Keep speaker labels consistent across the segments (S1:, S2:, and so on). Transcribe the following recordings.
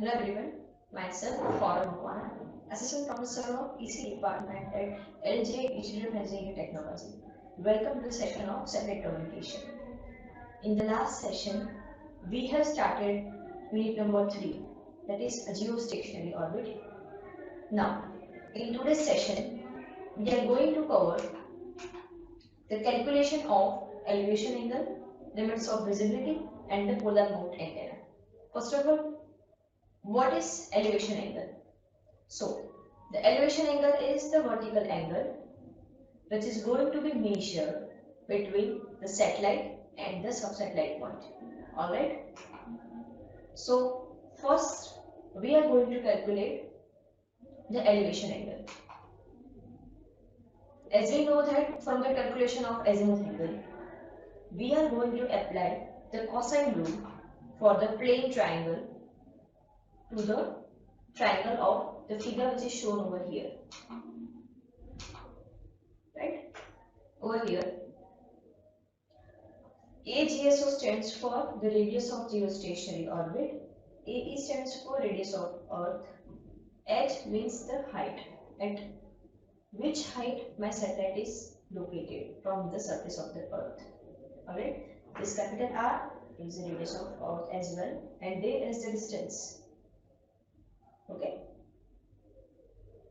S1: Hello everyone, myself Forum Mukwana, Assistant Professor of EC Department at LJ Digital Engineering Technology. Welcome to the session of Satellite Communication. In the last session, we have started unit number 3, that is a geostationary orbit. Now, in today's session, we are going to cover the calculation of elevation angle, limits of visibility, and the polar mount antenna. First of all, what is elevation angle? So, the elevation angle is the vertical angle which is going to be measured between the satellite and the subsatellite point. Alright. So, first we are going to calculate the elevation angle. As we know that from the calculation of azimuth angle, we are going to apply the cosine rule for the plane triangle to the triangle of the figure which is shown over here. Right? Over here, AGSO stands for the radius of geostationary orbit, AE stands for radius of Earth, H means the height, at which height my satellite is located from the surface of the Earth. Alright, this capital R is the radius of Earth as well, and there is the distance. Okay,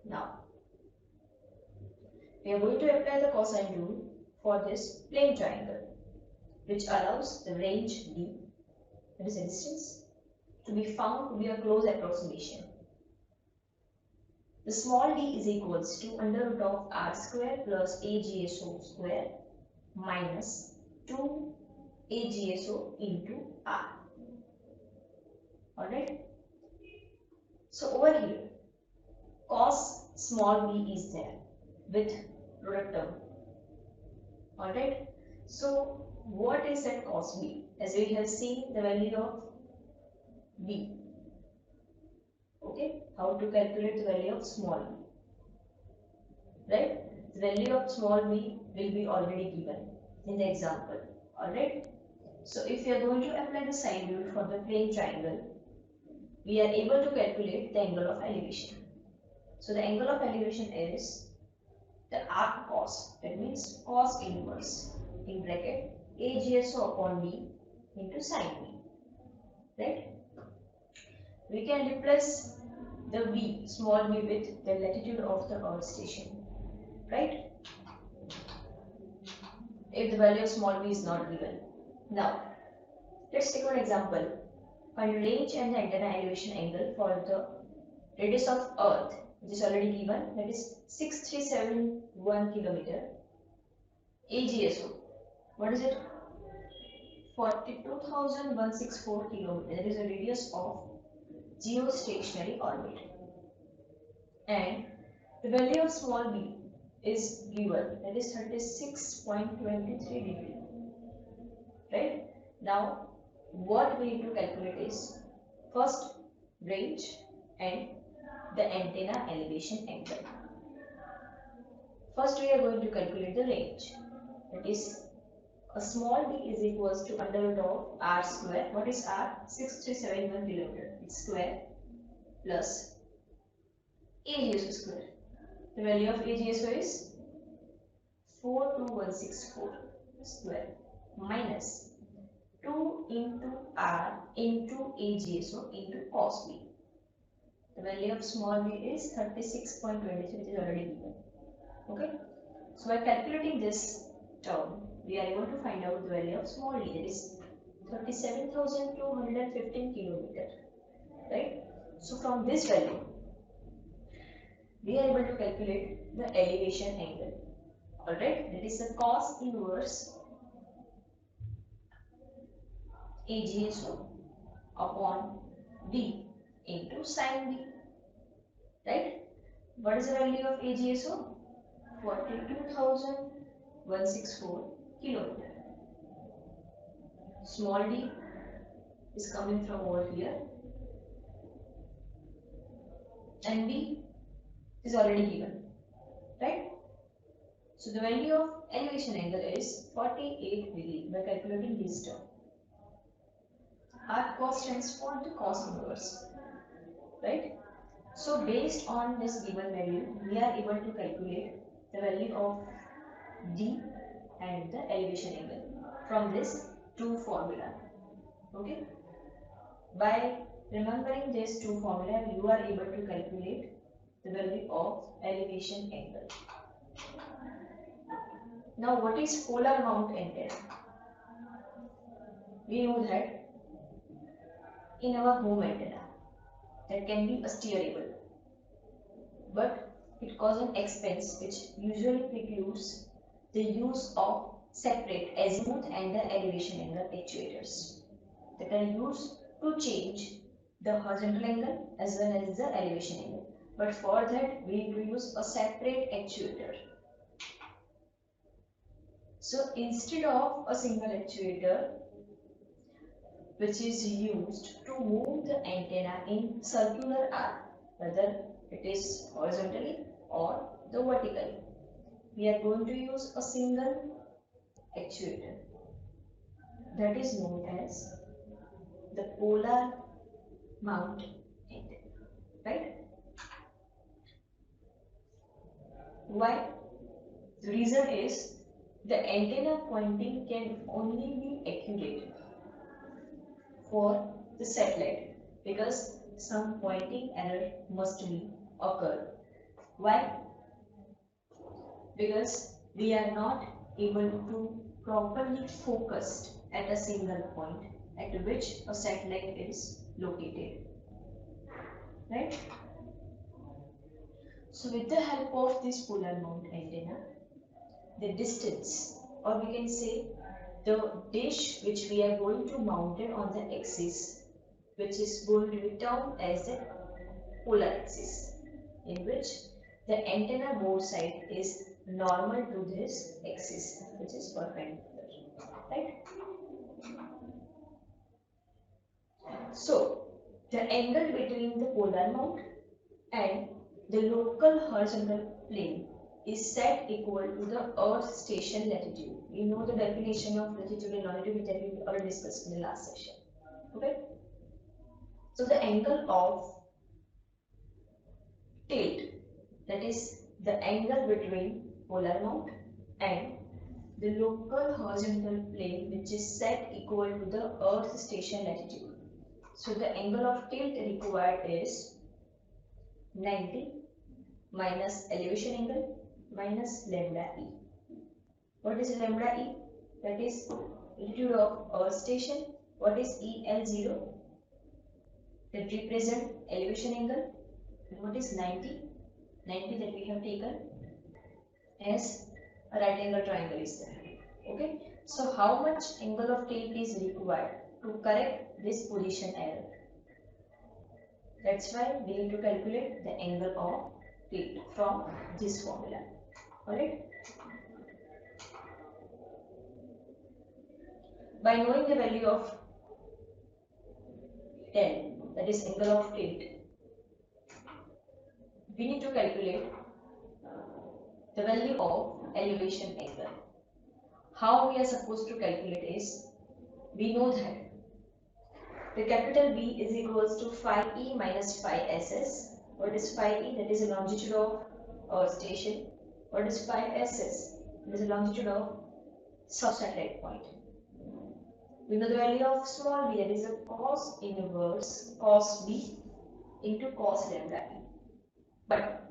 S1: now we are going to apply the cosine rule for this plane triangle, which allows the range D, that is the distance, to be found to be a close approximation. The small d is equals to under root of r square plus AGSO square minus 2 AGSO into r. Alright. So over here, cos small b is there with product term. Alright. So what is that cos b? As we have seen the value of b. Okay, how to calculate the value of small b, right? The value of small b will be already given in the example. Alright, so if we are going to apply the sine rule for the plane triangle, we are able to calculate the angle of elevation. So the angle of elevation is the arc cos, that means cos inverse in bracket AGSO upon d into sine b, right? We can replace the v, small v, with the latitude of the Earth station, right? If the value of small v is not given. Now, let's take one example. Find range and the antenna elevation angle for the radius of Earth, which is already given, that is 6371 kilometer. AGSO, what is it? 42,164 kilometer. That is the radius of geostationary orbit, and the value of small b is given, that is 36.23 degree, right? Now what we need to calculate is first range and the antenna elevation angle. First we are going to calculate the range, that is a small d is equals to under root of r square. What is r? 6371 kilometer, it's square, plus AGSO square. The value of AGSO is 42164 square minus 2 into r into AGSO into cos b. The value of small b is 36.23, which is already given. Okay, so by calculating this term, we are able to find out the value of small d, that is 37,215 kilometer, right? So from this value, we are able to calculate the elevation angle. Alright, that is the cos inverse AGSO upon d into sin b, right? What is the value of AGSO? 42,164 kilometer. Small d is coming from over here, and b is already given, right? So the value of elevation angle is 48 degree by calculating this term. Arc cos stands for the cos inverse. right? So based on this given value, we are able to calculate the value of D and the elevation angle from this two formula. Okay. By remembering these two formula, you are able to calculate the value of elevation angle. Now, what is polar mount antenna? We know that in our home antenna, that can be a steerable, but it causes an expense which usually precludes the use of separate azimuth and the elevation angle actuators that are used to change the horizontal angle as well as the elevation angle. But for that, we need to use a separate actuator. So instead of a single actuator, which is used to move the antenna in circular arc, whether it is horizontally or the vertically, we are going to use a single actuator that is known as the polar mount antenna, right? Why? The reason is the antenna pointing can only be accurate for the satellite because some pointing error must be occurred. Why? Because we are not able to properly focus at a single point at which a satellite is located, right? So with the help of this polar mount antenna, the distance, or we can say the dish which we are going to mount it on the axis, which is going to be termed as the polar axis, in which the antenna bore side is normal to this axis, which is perpendicular, right? So the angle between the polar mount and the local horizontal plane is set equal to the Earth station latitude. We know the definition of latitude and longitude that we already discussed in the last session. Okay. So the angle of tilt, that is the angle between polar mount and the local horizontal plane, which is set equal to the Earth station latitude. So the angle of tilt required is 90 minus elevation angle minus lambda e. What is lambda e? That is latitude of Earth station. What is EL0? That represent elevation angle. And what is 90? 90 that we have taken as a right angle triangle is there. Okay. So how much angle of tilt is required to correct this position error? That's why we need to calculate the angle of tilt from this formula. Alright. By knowing the value of del, that is angle of tilt, we need to calculate the value of elevation angle. How we are supposed to calculate is, we know that the capital B is equals to phi E minus phi SS. What is phi E? That is the longitude of Earth station. What is phi SS? That is the longitude of sub-satellite point. We know the value of small b, that is a cos inverse cos b into cos lambda e. But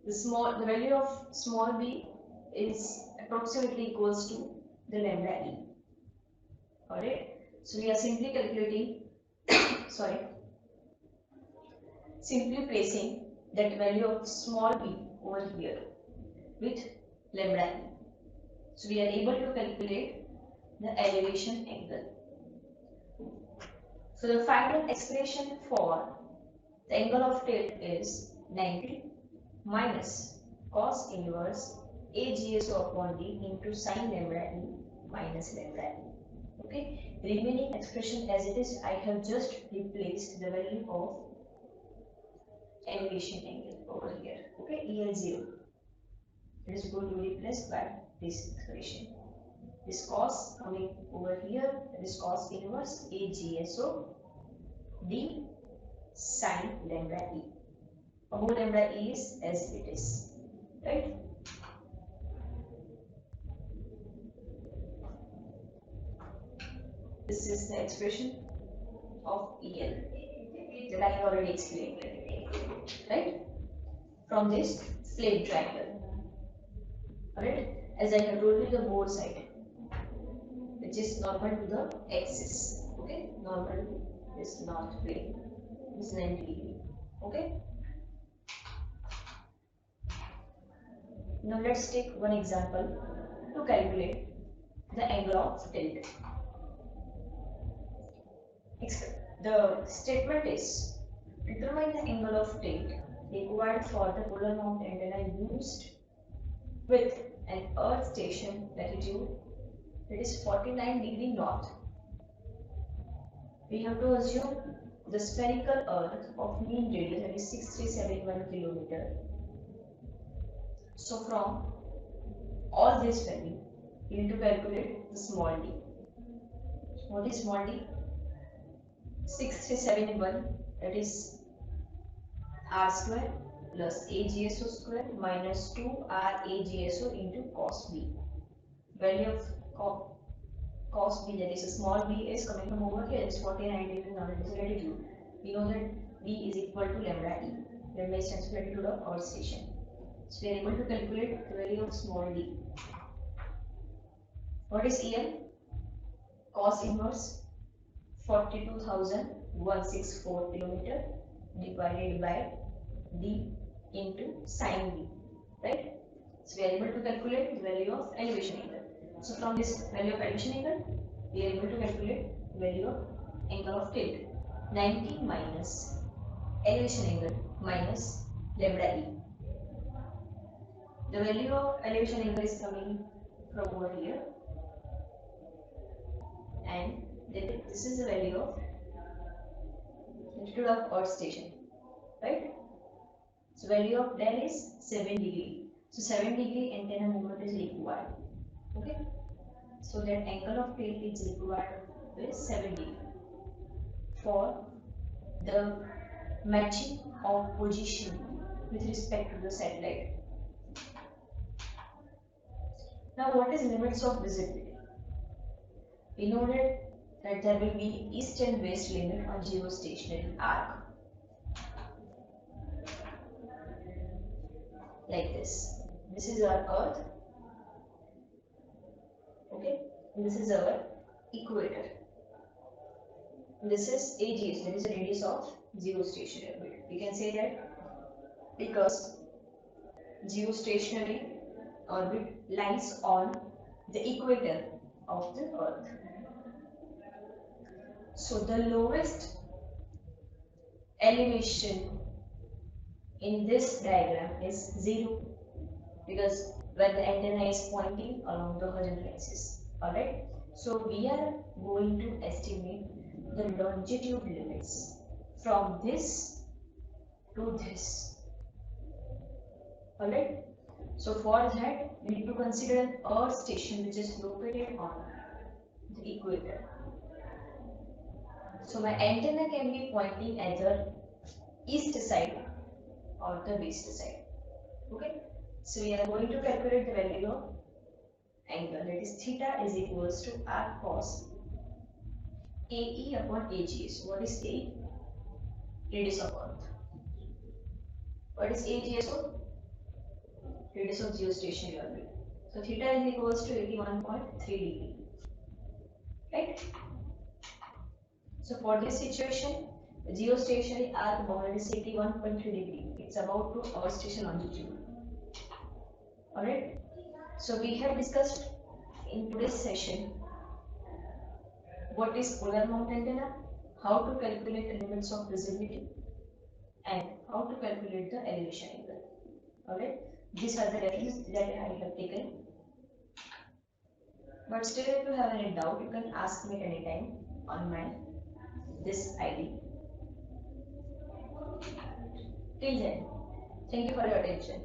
S1: the value of small b is approximately equals to the lambda e. Alright. So we are simply calculating, simply placing that value of small b over here with lambda e. So we are able to calculate the elevation angle. So the final expression for the angle of tilt is 90 minus cos inverse AGSO upon D into sin lambda e minus lambda e. Okay, remaining expression as it is, I have just replaced the value of elevation angle over here. Okay, EL0. It is going to be replaced by this expression. This cos coming over here, that is cos inverse AGSO D sine lambda e. Above lambda e is as it is, right? This is the expression of EL that I have already explained, right? From this plate triangle, alright? As I have told you, the board side, which is normal to the axis, okay? Normal is not plane, is 90 degree, okay? Now let's take one example to calculate the angle of tilt. The statement is, determine the angle of tilt required for the polar mount antenna used with an earth station latitude that is 49 degree north. We have to assume the spherical earth of mean radius, that is 6371 kilometer. So from all this value, we need to calculate the small d. What is small d? 6371, that is r square plus agso square minus 2r agso into cos b. Value of cos b, that is a small b, is coming from over here, it's 49 degree north, it is latitude. We know that b is equal to lambda e. Lambda stands for latitude of earth station. So we are able to calculate the value of small d. What is EL? Cos inverse 42,164 kilometer divided by d into sin b, right? So we are able to calculate the value of elevation angle. So from this value of elevation angle, we are able to calculate the value of angle of tilt. 90 minus elevation angle minus lambda e. The value of elevation angle is coming from over here, and this is the value of latitude of earth station, right? So value of del is 7 degree. So 7 degree antenna movement is required. Okay. So that angle of tilt is required with 7 degree for the matching of position with respect to the satellite. Now what is limits of visibility? We know that there will be east and west limit on geostationary arc. Like this. This is our earth. Okay. And this is our equator. This is AGS, that is the radius of geostationary orbit. We can say that because geostationary orbit lies on the equator of the earth. So the lowest elevation in this diagram is 0, because when the antenna is pointing along the horizontal axis. Alright, so we are going to estimate the longitude limits from this to this. Alright, so for that we need to consider an earth station which is located on the equator. So my antenna can be pointing either east side or the west side. Okay, so we are going to calculate the value of angle, that is theta is equals to r cos AE upon AGS. What is AE? Radius of earth. What is AGSO? Radius of geostationary orbit. So theta is equals to 81.3 degree. Right? So for this situation, the geostationary arc boundary is 81.3 degree. It's about to earth station longitude. Alright? So we have discussed in today's session what is polar mount antenna, how to calculate the limits of visibility, and how to calculate the elevation angle. Alright, these are the references that I have taken. But still, if you have any doubt, you can ask me anytime on my this ID. Till then, thank you for your attention.